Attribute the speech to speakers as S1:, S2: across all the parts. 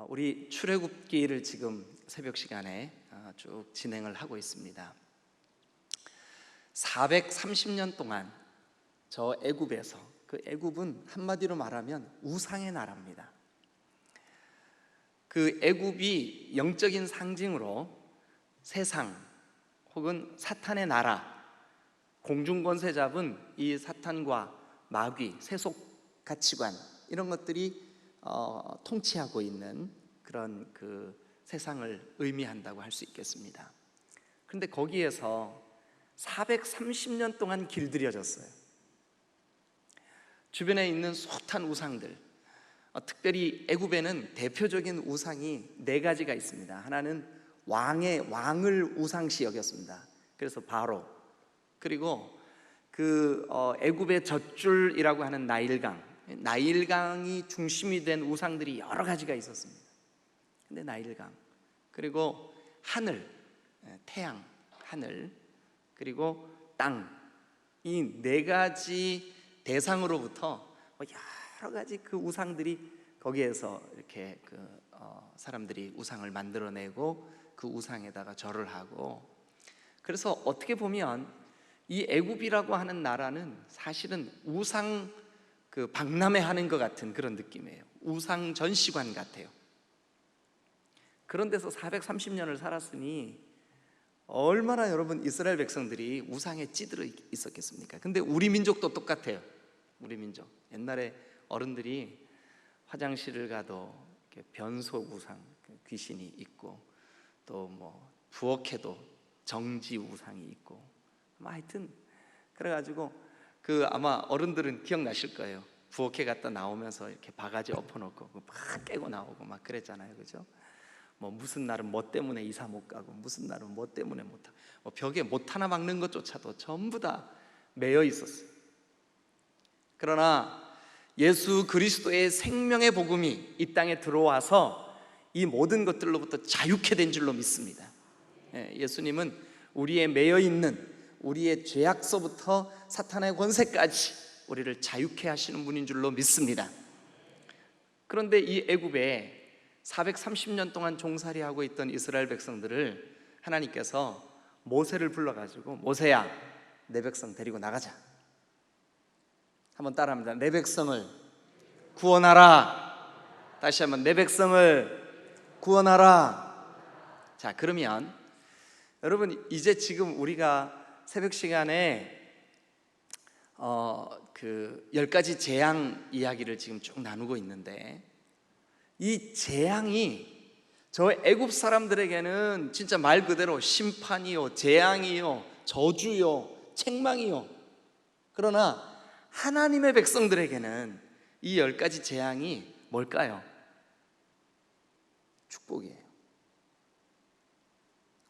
S1: 우리 출애굽기를 지금 새벽 시간에 쭉 진행을 하고 있습니다. 430년 동안 저 애굽에서, 그 애굽은 한마디로 말하면 우상의 나라입니다. 그 애굽이 영적인 상징으로 세상 혹은 사탄의 나라, 공중권세 잡은 이 사탄과 마귀, 세속 가치관, 이런 것들이 통치하고 있는 그런 그 세상을 의미한다고 할 수 있겠습니다. 그런데 거기에서 430년 동안 길들여졌어요. 주변에 있는 숱한 우상들, 특별히 애굽에는 대표적인 우상이 4가지가 있습니다. 하나는 왕을 우상시 여겼습니다. 그래서 바로, 그리고 애굽의 젖줄이라고 하는 나일강이 중심이 된 우상들이 여러 가지가 있었습니다. 근데 나일강, 그리고 하늘, 태양, 하늘, 그리고 땅, 이 4가지 대상으로부터 여러 가지 그 우상들이 거기에서 이렇게 사람들이 우상을 만들어내고 그 우상에다가 절을 하고, 그래서 어떻게 보면 이 애굽이라고 하는 나라는 사실은 우상 박람회하는 것 같은 그런 느낌이에요. 우상 전시관 같아요. 그런 데서 430년을 살았으니 얼마나 여러분 이스라엘 백성들이 우상에 찌들어 있었겠습니까? 근데 우리 민족도 똑같아요. 우리 민족, 옛날에 어른들이 화장실을 가도 이렇게 변속 우상, 귀신이 있고, 또 뭐 부엌에도 정지 우상이 있고, 하여튼 그래가지고 아마 어른들은 기억나실 거예요. 부엌에 갔다 나오면서 이렇게 바가지 엎어놓고 막 깨고 나오고 막 그랬잖아요, 그죠? 뭐 무슨 날은 뭐 때문에 이사 못 가고, 무슨 날은 뭐 때문에 못 하고, 뭐 벽에 못 하나 막는 것조차도 전부 다 매여 있었어요. 그러나 예수 그리스도의 생명의 복음이 이 땅에 들어와서 이 모든 것들로부터 자유케 된 줄로 믿습니다. 예수님은 우리의 매여 있는 우리의 죄악서부터 사탄의 권세까지 우리를 자유케 하시는 분인 줄로 믿습니다. 그런데 이 애굽에 430년 동안 종살이하고 있던 이스라엘 백성들을 하나님께서 모세를 불러가지고, 모세야, 내 백성 데리고 나가자. 한번 따라합니다. 내 백성을 구원하라. 다시 한번, 내 백성을 구원하라. 자, 그러면 여러분, 이제 지금 우리가 새벽 시간에 10가지 재앙 이야기를 지금 쭉 나누고 있는데, 이 재앙이 저 애굽 사람들에게는 진짜 말 그대로 심판이요, 재앙이요, 저주요, 책망이요. 그러나 하나님의 백성들에게는 이 10가지 재앙이 뭘까요? 축복이에요,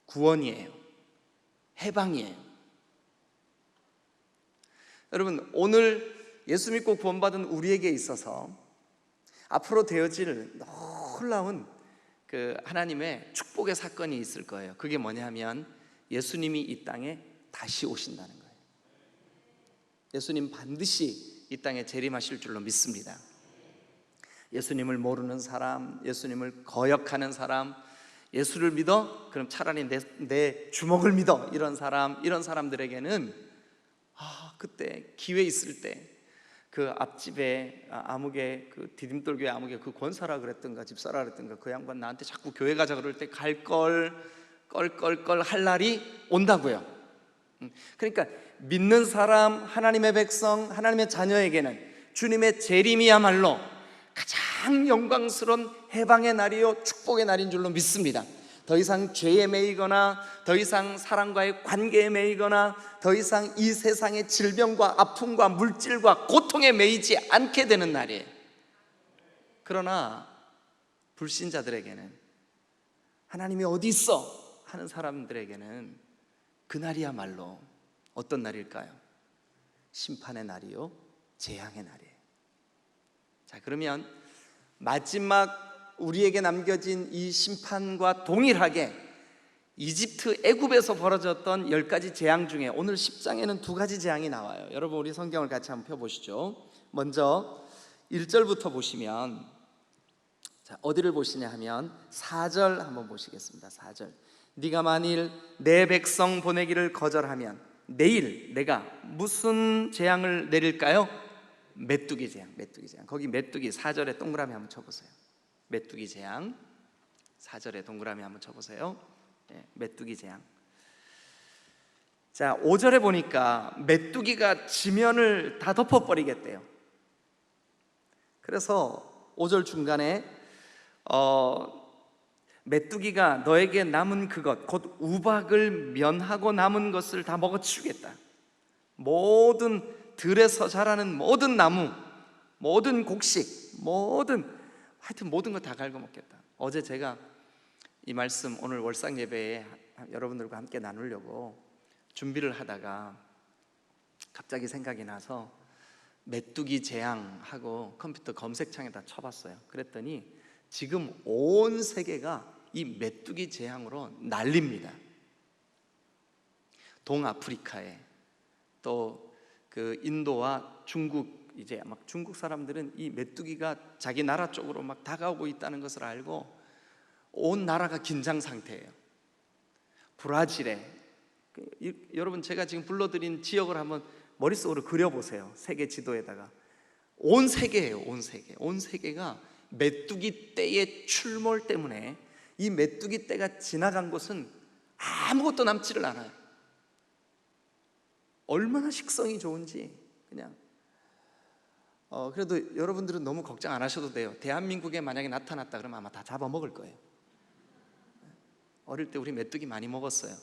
S1: 구원이에요, 해방이에요. 여러분, 오늘 예수 믿고 구원받은 우리에게 있어서 앞으로 되어질 놀라운 하나님의 축복의 사건이 있을 거예요. 그게 뭐냐면 예수님이 이 땅에 다시 오신다는 거예요. 예수님 반드시 이 땅에 재림하실 줄로 믿습니다. 예수님을 모르는 사람, 예수님을 거역하는 사람, 예수를 믿어? 그럼 차라리 내 주먹을 믿어, 이런 사람들에게는 그때 기회 있을 때 앞집에 아무개, 디딤돌교회 아무개 권사라 그랬던가 집사라 그랬던가, 그 양반 나한테 자꾸 교회 가자 그럴 때 갈 걸 껄껄껄 할 날이 온다고요. 그러니까 믿는 사람, 하나님의 백성, 하나님의 자녀에게는 주님의 재림이야말로 가장 영광스러운 해방의 날이요, 축복의 날인 줄로 믿습니다. 더 이상 죄에 매이거나, 더 이상 사람과의 관계에 매이거나, 더 이상 이 세상의 질병과 아픔과 물질과 고통에 매이지 않게 되는 날이에요. 그러나 불신자들에게는, 하나님이 어디 있어 하는 사람들에게는 그날이야말로 어떤 날일까요? 심판의 날이요, 재앙의 날이에요. 자, 그러면 마지막 우리에게 남겨진 이 심판과 동일하게 이집트, 애굽에서 벌어졌던 10가지 재앙 중에 오늘 10장에는 2가지 재앙이 나와요. 여러분, 우리 성경을 같이 한번 펴보시죠. 먼저 1절부터 보시면, 자, 어디를 보시냐 하면 4절 한번 보시겠습니다. 4절. 네가 만일 내 백성 보내기를 거절하면 내일 내가 무슨 재앙을 내릴까요? 메뚜기 재앙. 메뚜기 재앙. 거기 메뚜기 4절에 동그라미 한번 쳐보세요. 메뚜기 재앙 4절에 동그라미 한번 쳐보세요. 네, 메뚜기 재앙. 자, 5절에 보니까 메뚜기가 지면을 다 덮어버리겠대요. 그래서 5절 중간에 메뚜기가 너에게 남은 그것 곧 우박을 면하고 남은 것을 다 먹어치우겠다. 모든 들에서 자라는 모든 나무, 모든 곡식, 하여튼 모든 거 다 갉아먹겠다. 어제 제가 이 말씀 오늘 월상 예배에 여러분들과 함께 나누려고 준비를 하다가 갑자기 생각이 나서 메뚜기 재앙하고 컴퓨터 검색창에다 쳐봤어요. 그랬더니 지금 온 세계가 이 메뚜기 재앙으로 난립니다. 동아프리카에 또 그 인도와 중국, 이제 막 중국 사람들은 이 메뚜기가 자기 나라 쪽으로 막 다가오고 있다는 것을 알고 온 나라가 긴장 상태예요. 브라질에 여러분 제가 지금 불러드린 지역을 한번 머릿속으로 그려보세요. 세계 지도에다가 온 세계예요. 온 세계가 메뚜기 떼의 출몰 때문에 이 메뚜기 떼가 지나간 곳은 아무것도 남지를 않아요. 얼마나 식성이 좋은지 그냥 그래도 여러분들은 너무 걱정 안 하셔도 돼요. 대한민국에 만약에 나타났다 그러면 아마 다 잡아먹을 거예요. 어릴 때 우리 메뚜기 많이 먹었어요.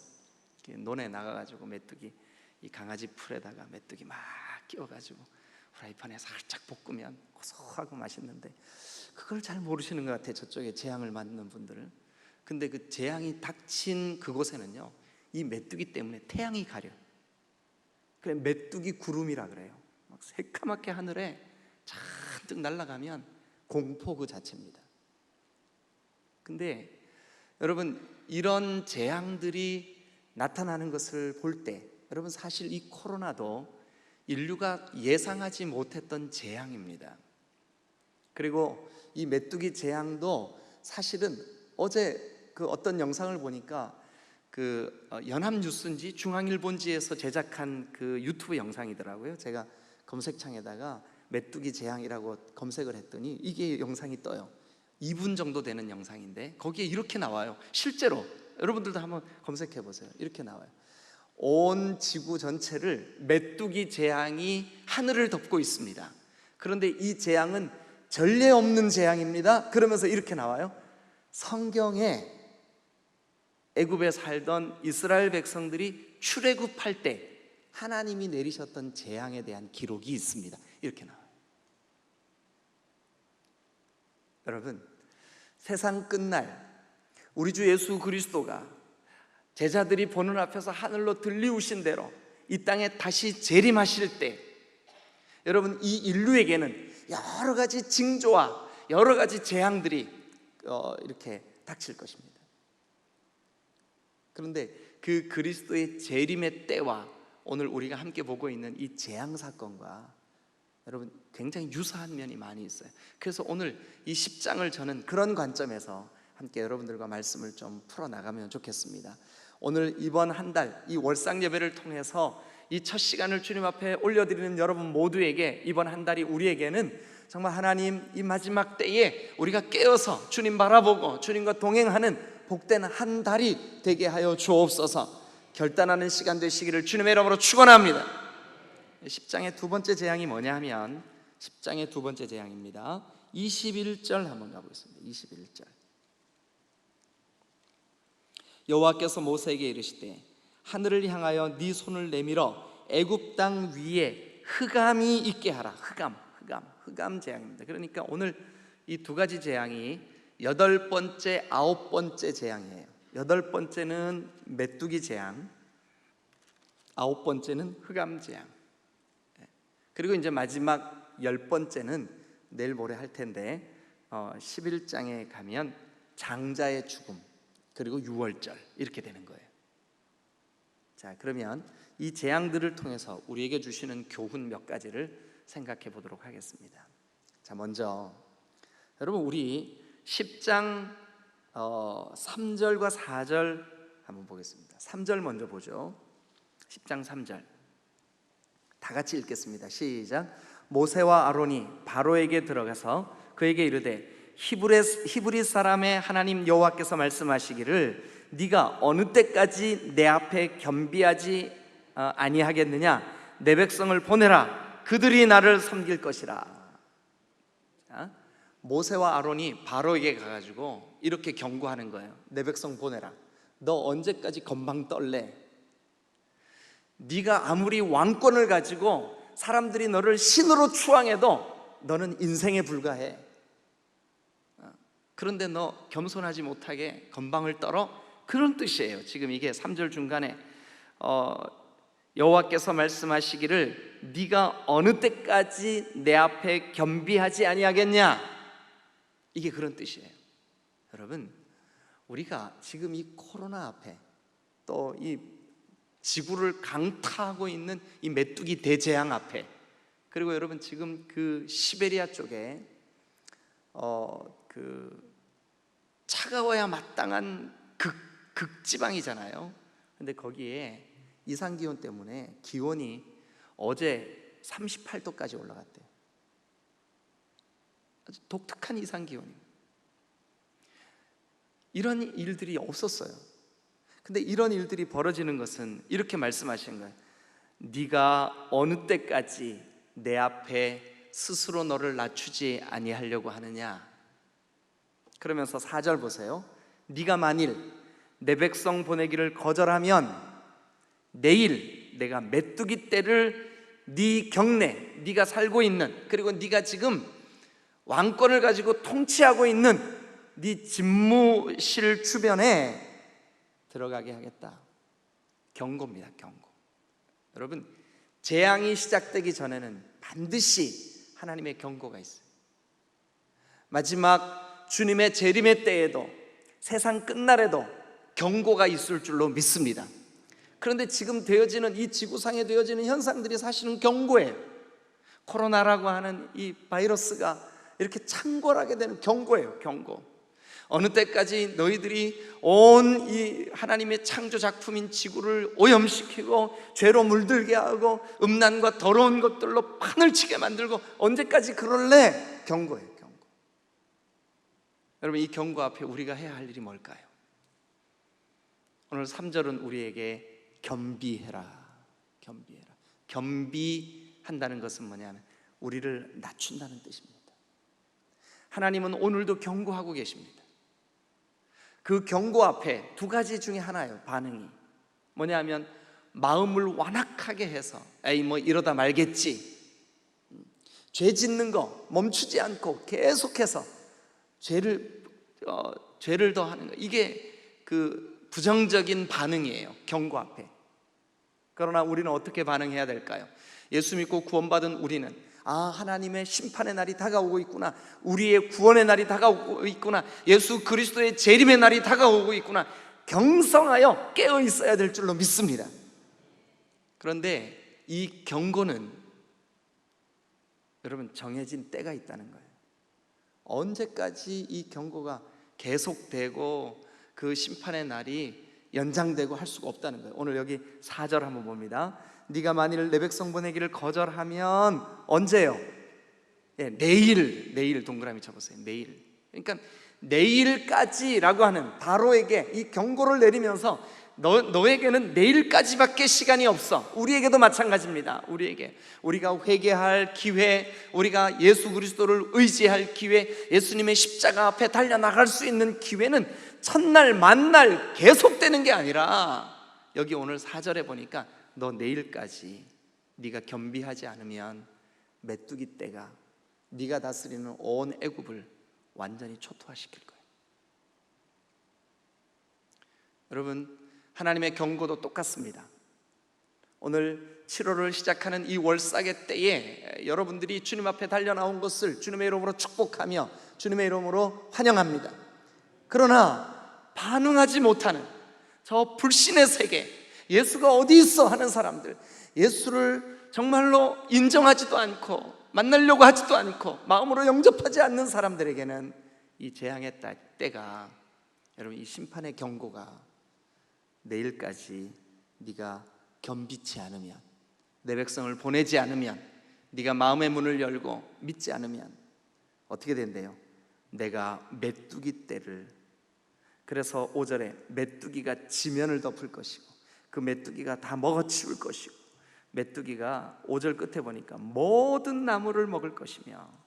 S1: 논에 나가가지고 메뚜기 이 강아지 풀에다가 메뚜기 막 끼워가지고 프라이팬에 살짝 볶으면 고소하고 맛있는데 그걸 잘 모르시는 것 같아요. 저쪽에 재앙을 맞는 분들은. 근데 그 재앙이 닥친 그곳에는요 이 메뚜기 때문에 태양이 가려요. 그래 메뚜기 구름이라 그래요. 막 새까맣게 하늘에 잔뜩 날아가면 공포 그 자체입니다. 근데 여러분 이런 재앙들이 나타나는 것을 볼 때 여러분 사실 이 코로나도 인류가 예상하지 못했던 재앙입니다. 그리고 이 메뚜기 재앙도 사실은 어제 그 어떤 영상을 보니까 그 연합뉴스인지 중앙일본지에서 제작한 그 유튜브 영상이더라고요. 제가 검색창에다가 메뚜기 재앙이라고 검색을 했더니 이게 영상이 떠요. 2분 정도 되는 영상인데 거기에 이렇게 나와요. 실제로 여러분들도 한번 검색해 보세요. 이렇게 나와요. 온 지구 전체를 메뚜기 재앙이 하늘을 덮고 있습니다. 그런데 이 재앙은 전례 없는 재앙입니다. 그러면서 이렇게 나와요. 성경에 애굽에 살던 이스라엘 백성들이 출애굽할 때 하나님이 내리셨던 재앙에 대한 기록이 있습니다. 이렇게 나와요. 여러분, 세상 끝날 우리 주 예수 그리스도가 제자들이 보는 앞에서 하늘로 들리우신 대로 이 땅에 다시 재림하실 때 여러분 이 인류에게는 여러 가지 징조와 여러 가지 재앙들이 이렇게 닥칠 것입니다. 그런데 그 그리스도의 재림의 때와 오늘 우리가 함께 보고 있는 이 재앙 사건과 여러분 굉장히 유사한 면이 많이 있어요. 그래서 오늘 이 10장을 저는 그런 관점에서 함께 여러분들과 말씀을 좀 풀어나가면 좋겠습니다. 오늘 이번 한 달 이 월상 예배를 통해서 이 첫 시간을 주님 앞에 올려드리는 여러분 모두에게 이번 한 달이 우리에게는 정말 하나님 이 마지막 때에 우리가 깨어서 주님 바라보고 주님과 동행하는 복된 한 달이 되게 하여 주옵소서. 결단하는 시간 되시기를 주님의 이름으로 축원합니다. 10장의 두 번째 재앙이 뭐냐 하면 10장의 두 번째 재앙입니다. 21절 한번 가보겠습니다. 21절. 여호와께서 모세에게 이르시되 하늘을 향하여 네 손을 내밀어 애굽 땅 위에 흑암이 있게 하라. 흑암 재앙입니다. 그러니까 오늘 이 두 가지 재앙이 8번째, 9번째 재앙이에요. 8번째는 메뚜기 재앙, 9번째는 흑암 재앙. 그리고 이제 마지막 10번째는 내일 모레 할 텐데 11장에 가면 장자의 죽음 그리고 유월절 이렇게 되는 거예요. 자, 그러면 이 재앙들을 통해서 우리에게 주시는 교훈 몇 가지를 생각해 보도록 하겠습니다. 자, 먼저 여러분 우리 10장 3절과 4절 한번 보겠습니다. 3절 먼저 보죠. 10장 3절 다 같이 읽겠습니다. 시작. 모세와 아론이 바로에게 들어가서 그에게 이르되 히브리 사람의 하나님 여호와께서 말씀하시기를 네가 어느 때까지 내 앞에 겸비하지 아니하겠느냐? 내 백성을 보내라. 그들이 나를 섬길 것이라. 자, 모세와 아론이 바로에게 가가지고 이렇게 경고하는 거예요. 내 백성 보내라. 너 언제까지 건방 떨래? 네가 아무리 왕권을 가지고 사람들이 너를 신으로 추앙해도 너는 인생에 불과해. 그런데 너 겸손하지 못하게 건방을 떨어? 그런 뜻이에요. 지금 이게 3절 중간에 여호와께서 말씀하시기를 네가 어느 때까지 내 앞에 겸비하지 아니하겠냐? 이게 그런 뜻이에요. 여러분, 우리가 지금 이 코로나 앞에 또 이 지구를 강타하고 있는 이 메뚜기 대재앙 앞에, 그리고 여러분 지금 그 시베리아 쪽에 그 차가워야 마땅한 극지방이잖아요. 근데 거기에 이상기온 때문에 기온이 어제 38도까지 올라갔대요. 아주 독특한 이상기온입니다. 이런 일들이 없었어요. 근데 이런 일들이 벌어지는 것은 이렇게 말씀하신 거예요. 네가 어느 때까지 내 앞에 스스로 너를 낮추지 아니하려고 하느냐? 그러면서 4절 보세요. 네가 만일 내 백성 보내기를 거절하면 내일 내가 메뚜기 떼를 네 경내, 네가 살고 있는, 그리고 네가 지금 왕권을 가지고 통치하고 있는 네 집무실 주변에 들어가게 하겠다. 경고입니다. 경고. 여러분, 재앙이 시작되기 전에는 반드시 하나님의 경고가 있어요. 마지막 주님의 재림의 때에도, 세상 끝날에도 경고가 있을 줄로 믿습니다. 그런데 지금 되어지는 이 지구상에 되어지는 현상들이 사실은 경고예요. 코로나라고 하는 이 바이러스가 이렇게 창궐하게 되는 경고예요. 경고. 어느 때까지 너희들이 온 이 하나님의 창조 작품인 지구를 오염시키고 죄로 물들게 하고 음란과 더러운 것들로 판을 치게 만들고 언제까지 그럴래? 경고예요. 경고. 여러분, 이 경고 앞에 우리가 해야 할 일이 뭘까요? 오늘 3절은 우리에게 겸비해라. 겸비해라. 겸비한다는 것은 뭐냐면 우리를 낮춘다는 뜻입니다. 하나님은 오늘도 경고하고 계십니다. 그 경고 앞에 두 가지 중에 하나예요. 반응이 뭐냐면 마음을 완악하게 해서 에이 뭐 이러다 말겠지, 죄 짓는 거 멈추지 않고 계속해서 죄를 더하는 거, 이게 그 부정적인 반응이에요. 경고 앞에. 그러나 우리는 어떻게 반응해야 될까요? 예수 믿고 구원받은 우리는 하나님의 심판의 날이 다가오고 있구나, 우리의 구원의 날이 다가오고 있구나, 예수 그리스도의 재림의 날이 다가오고 있구나, 경성하여 깨어 있어야 될 줄로 믿습니다. 그런데 이 경고는 여러분 정해진 때가 있다는 거예요. 언제까지 이 경고가 계속되고 그 심판의 날이 연장되고 할 수가 없다는 거예요. 오늘 여기 4절 한번 봅니다. 네가 만일 내 백성 보내기를 거절하면 언제요? 내일 동그라미 쳐보세요. 내일. 그러니까 내일까지라고 하는 바로에게 이 경고를 내리면서 너에게는 내일까지밖에 시간이 없어. 우리에게도 마찬가지입니다. 우리가 회개할 기회, 우리가 예수 그리스도를 의지할 기회, 예수님의 십자가 앞에 달려나갈 수 있는 기회는 첫날 만날 계속되는 게 아니라 여기 오늘 4절에 보니까 너 내일까지 네가 겸비하지 않으면 메뚜기 떼가 네가 다스리는 온 애굽을 완전히 초토화시킬 거예요. 여러분, 하나님의 경고도 똑같습니다. 오늘 7월을 시작하는 이 월삭의 때에 여러분들이 주님 앞에 달려나온 것을 주님의 이름으로 축복하며 주님의 이름으로 환영합니다. 그러나 반응하지 못하는 저 불신의 세계, 예수가 어디 있어 하는 사람들, 예수를 정말로 인정하지도 않고 만나려고 하지도 않고 마음으로 영접하지 않는 사람들에게는 이 재앙의 때가, 여러분, 이 심판의 경고가 내일까지 네가 겸비치 않으면, 내 백성을 보내지 않으면, 네가 마음의 문을 열고 믿지 않으면 어떻게 된대요? 내가 메뚜기 떼를, 그래서 5절에 메뚜기가 지면을 덮을 것이고 그 메뚜기가 다 먹어치울 것이고, 메뚜기가 5절 끝에 보니까 모든 나무를 먹을 것이며,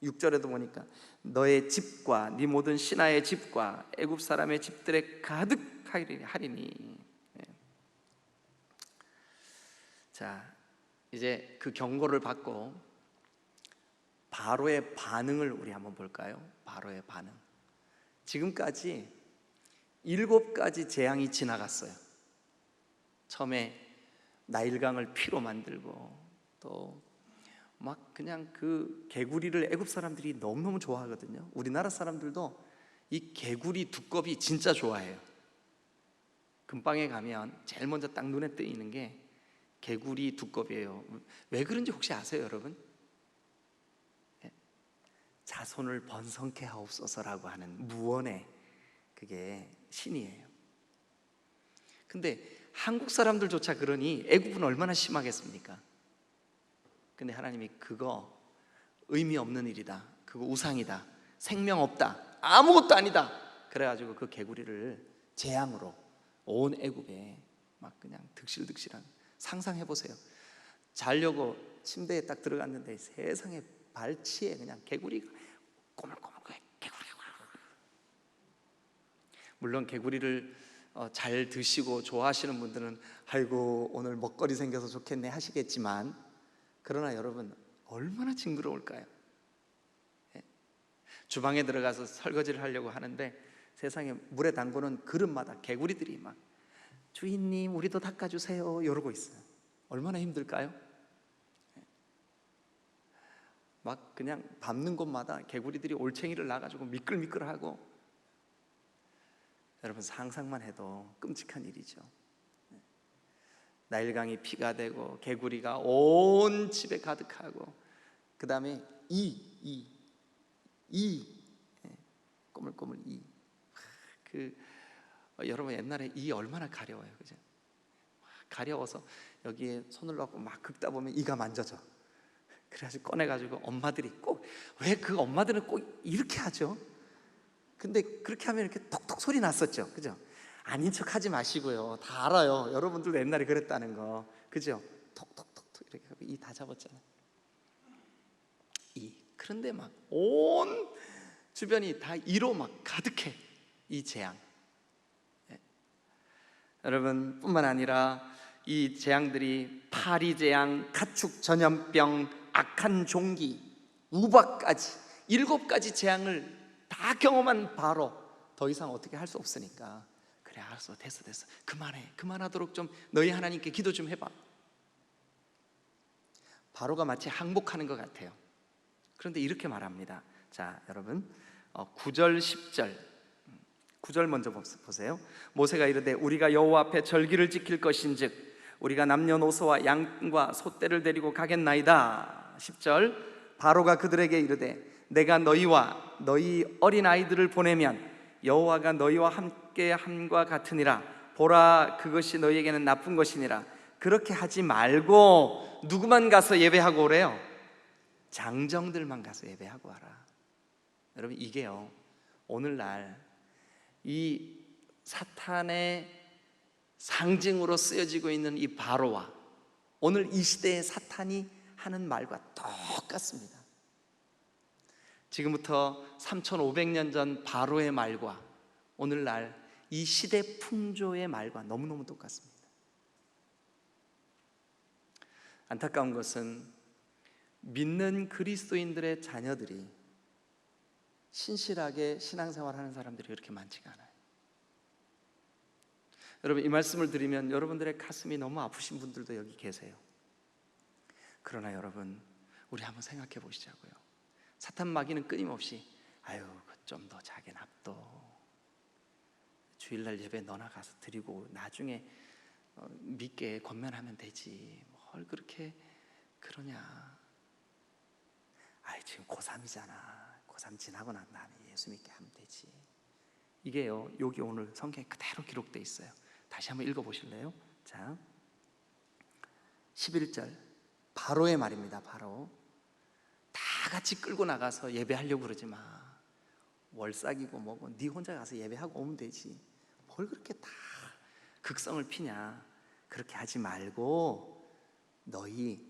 S1: 6절에도 보니까 너의 집과 네 모든 신하의 집과 애굽 사람의 집들에 가득하리니. 자, 이제 그 경고를 받고 바로의 반응을 우리 한번 볼까요? 바로의 반응. 지금까지 7가지 재앙이 지나갔어요. 처음에 나일강을 피로 만들고, 또 막 그냥 그 개구리를 애굽 사람들이 너무너무 좋아하거든요. 우리나라 사람들도 이 개구리 두꺼비 진짜 좋아해요. 금방에 가면 제일 먼저 딱 눈에 띄는 게 개구리 두꺼비예요. 왜 그런지 혹시 아세요, 여러분? 자손을 번성케 하옵소서라고 하는 무언의 그게 신이에요. 근데 한국 사람들조차 그러니 애굽은 얼마나 심하겠습니까? 근데 하나님이 그거 의미 없는 일이다, 그거 우상이다, 생명 없다, 아무것도 아니다, 그래가지고 그 개구리를 재앙으로 온 애굽에 막 그냥 득실득실한, 상상해보세요. 자려고 침대에 딱 들어갔는데 세상에 발치에 그냥 개구리가 꼬물꼬물, 개구리가. 물론 개구리를 잘 드시고 좋아하시는 분들은 아이고 오늘 먹거리 생겨서 좋겠네 하시겠지만, 그러나 여러분 얼마나 징그러울까요? 주방에 들어가서 설거지를 하려고 하는데 세상에 물에 담그는 그릇마다 개구리들이 막 주인님 우리도 닦아주세요 이러고 있어요. 얼마나 힘들까요? 막 그냥 밟는 곳마다 개구리들이 올챙이를 놔가지고 미끌미끌하고, 여러분 상상만 해도 끔찍한 일이죠. 나일강이 피가 되고 개구리가 온 집에 가득하고, 그 다음에 꼬물꼬물 여러분 옛날에 얼마나 가려워요, 그죠? 가려워서 여기에 손을 넣고 막 긁다 보면 이가 만져져. 그래가지고 꺼내가지고 엄마들이 꼭, 왜 그 엄마들은 꼭 이렇게 하죠? 근데 그렇게 하면 이렇게 톡톡 소리 났었죠, 그죠? 아닌 척 하지 마시고요, 다 알아요. 여러분들도 옛날에 그랬다는 거, 그죠? 톡톡톡톡 이렇게 하고 이 다 잡았잖아요. 그런데 막 온 주변이 다 이로 막 가득해, 이 재앙. 여러분 뿐만 아니라 이 재앙들이 파리 재앙, 가축 전염병, 악한 종기, 우박까지 7가지 재앙을 다 경험한 바로 더 이상 어떻게 할 수 없으니까, 그래 알았어, 됐어 그만하도록 좀 너희 하나님께 기도 좀 해봐. 바로가 마치 항복하는 것 같아요. 그런데 이렇게 말합니다. 자 여러분 9절 10절 9절 먼저 보세요. 모세가 이르되 우리가 여호와 앞에 절기를 지킬 것인즉 우리가 남녀노소와 양과 소떼를 데리고 가겠나이다. 10절 바로가 그들에게 이르되 내가 너희와 너희 어린아이들을 보내면 여호와가 너희와 함께 함과 같으니라. 보라 그것이 너희에게는 나쁜 것이니라. 그렇게 하지 말고 누구만 가서 예배하고 오래요? 장정들만 가서 예배하고 와라. 여러분 이게요, 오늘날 이 사탄의 상징으로 쓰여지고 있는 이 바로와 오늘 이 시대의 사탄이 하는 말과 똑같습니다. 지금부터 3500년 전 바로의 말과 오늘날 이 시대 풍조의 말과 너무너무 똑같습니다. 안타까운 것은 믿는 그리스도인들의 자녀들이 신실하게 신앙생활하는 사람들이 그렇게 많지가 않아요. 여러분 이 말씀을 드리면 여러분들의 가슴이 너무 아프신 분들도 여기 계세요. 그러나 여러분 우리 한번 생각해 보시자고요. 사탄 마귀는 끊임없이 아유 좀 더 자게 납둬, 주일날 예배 너나 가서 드리고 나중에 믿게 권면하면 되지, 뭘 그렇게 그러냐, 아이 지금 고3이잖아, 고3 지나고 난 다음에 예수 믿게 하면 되지. 이게요, 여기 오늘 성경에 그대로 기록되어 있어요. 다시 한번 읽어보실래요? 자, 11절 바로의 말입니다. 바로 다 같이 끌고 나가서 예배하려고 그러지 마. 월삭이고 뭐고 네 혼자 가서 예배하고 오면 되지. 뭘 그렇게 다 극성을 피냐. 그렇게 하지 말고 너희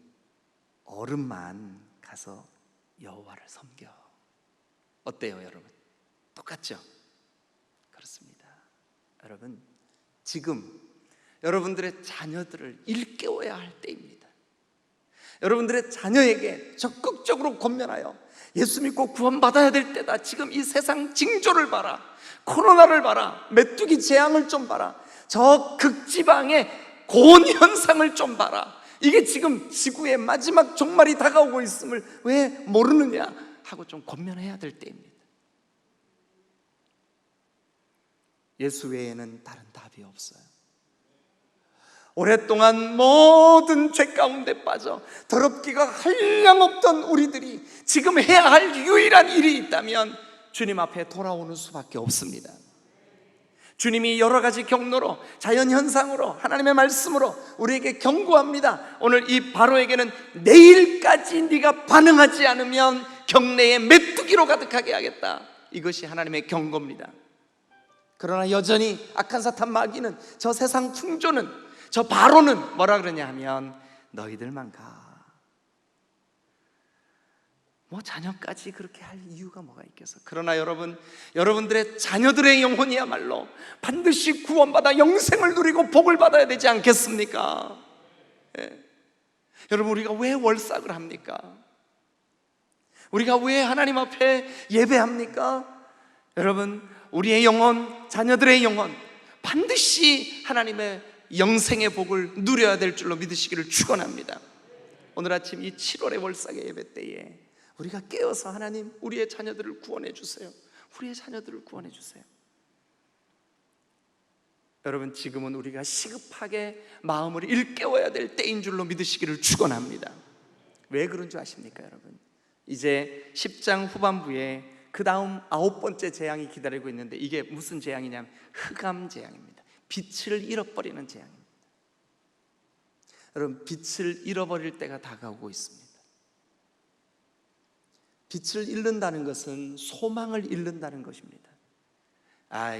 S1: 어른만 가서 여호와를 섬겨. 어때요 여러분? 똑같죠? 그렇습니다. 여러분, 지금 여러분들의 자녀들을 일깨워야 할 때입니다. 여러분들의 자녀에게 적극적으로 권면하여 예수 믿고 구원받아야 될 때다. 지금 이 세상 징조를 봐라. 코로나를 봐라. 메뚜기 재앙을 좀 봐라. 저 극지방의 고온 현상을 좀 봐라. 이게 지금 지구의 마지막 종말이 다가오고 있음을 왜 모르느냐 하고 좀 권면해야 될 때입니다. 예수 외에는 다른 답이 없어요. 오랫동안 모든 죄 가운데 빠져 더럽기가 한량없던 우리들이 지금 해야 할 유일한 일이 있다면 주님 앞에 돌아오는 수밖에 없습니다. 주님이 여러 가지 경로로, 자연현상으로, 하나님의 말씀으로 우리에게 경고합니다. 오늘 이 바로에게는 내일까지 네가 반응하지 않으면 경내에 메뚜기로 가득하게 하겠다. 이것이 하나님의 경고입니다. 그러나 여전히 악한 사탄 마귀는, 저 세상 풍조는, 저 바로는 뭐라 그러냐 하면 너희들만 가. 뭐 자녀까지 그렇게 할 이유가 뭐가 있겠어. 그러나 여러분, 여러분들의 자녀들의 영혼이야말로 반드시 구원받아 영생을 누리고 복을 받아야 되지 않겠습니까? 예. 여러분, 우리가 왜 월삭을 합니까? 우리가 왜 하나님 앞에 예배합니까? 여러분, 우리의 영혼, 자녀들의 영혼 반드시 하나님의 영생의 복을 누려야 될 줄로 믿으시기를 축원합니다. 오늘 아침 이 7월의 월삭의 예배 때에 우리가 깨어서 하나님, 우리의 자녀들을 구원해 주세요. 우리의 자녀들을 구원해 주세요. 여러분, 지금은 우리가 시급하게 마음을 일깨워야 될 때인 줄로 믿으시기를 축원합니다. 왜 그런 줄 아십니까 여러분? 이제 10장 후반부에 그 다음 9번째 재앙이 기다리고 있는데, 이게 무슨 재앙이냐면 흑암 재앙입니다. 빛을 잃어버리는 재앙입니다. 여러분, 빛을 잃어버릴 때가 다가오고 있습니다. 빛을 잃는다는 것은 소망을 잃는다는 것입니다.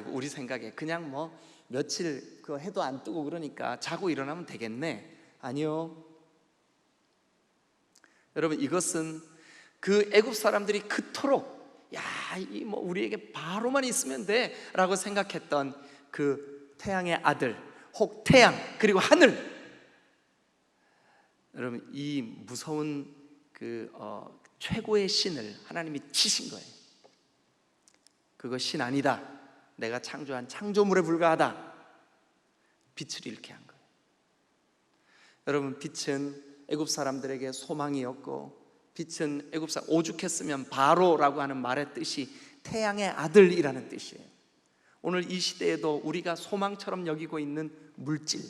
S1: 우리 생각에 그냥 뭐 며칠 그 해도 안 뜨고 그러니까 자고 일어나면 되겠네. 아니요. 여러분, 이것은 그 애굽 사람들이 그토록 이 뭐 우리에게 바로만 있으면 돼라고 생각했던 그 태양의 아들, 혹 태양 그리고 하늘, 여러분, 이 무서운 그 최고의 신을 하나님이 치신 거예요. 그거 신 아니다. 내가 창조한 창조물에 불과하다. 빛을 잃게 한 거예요. 여러분, 빛은 애굽 사람들에게 소망이었고, 빛은 애굽 사람, 오죽했으면 바로라고 하는 말의 뜻이 태양의 아들이라는 뜻이에요. 오늘 이 시대에도 우리가 소망처럼 여기고 있는 물질,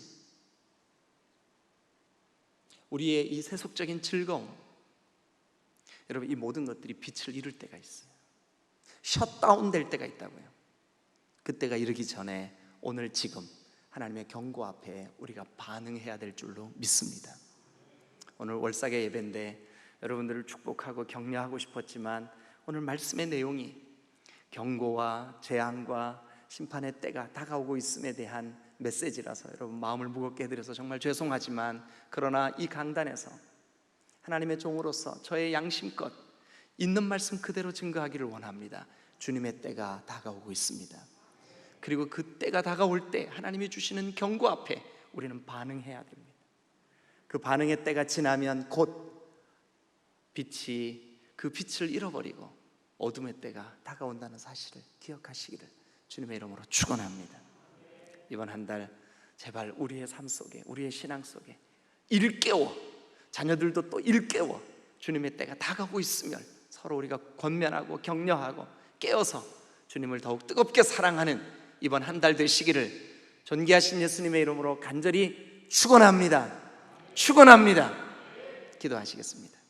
S1: 우리의 이 세속적인 즐거움, 여러분, 이 모든 것들이 빛을 잃을 때가 있어요. 셧다운 될 때가 있다고요. 그때가 이르기 전에 오늘 지금 하나님의 경고 앞에 우리가 반응해야 될 줄로 믿습니다. 오늘 월삭의 예배인데 여러분들을 축복하고 격려하고 싶었지만, 오늘 말씀의 내용이 경고와 재앙과 심판의 때가 다가오고 있음에 대한 메시지라서 여러분 마음을 무겁게 해드려서 정말 죄송하지만, 그러나 이 강단에서 하나님의 종으로서 저의 양심껏 있는 말씀 그대로 증거하기를 원합니다. 주님의 때가 다가오고 있습니다. 그리고 그 때가 다가올 때 하나님이 주시는 경고 앞에 우리는 반응해야 됩니다. 그 반응의 때가 지나면 곧 빛이 그 빛을 잃어버리고 어둠의 때가 다가온다는 사실을 기억하시기를 주님의 이름으로 축원합니다. 이번 한 달 제발 우리의 삶 속에, 우리의 신앙 속에 일깨워, 자녀들도 또 일깨워, 주님의 때가 다가오고 있으면 서로 우리가 권면하고 격려하고 깨어서 주님을 더욱 뜨겁게 사랑하는 이번 한 달 되시기를 존귀하신 예수님의 이름으로 간절히 축원합니다. 축원합니다. 기도하시겠습니다.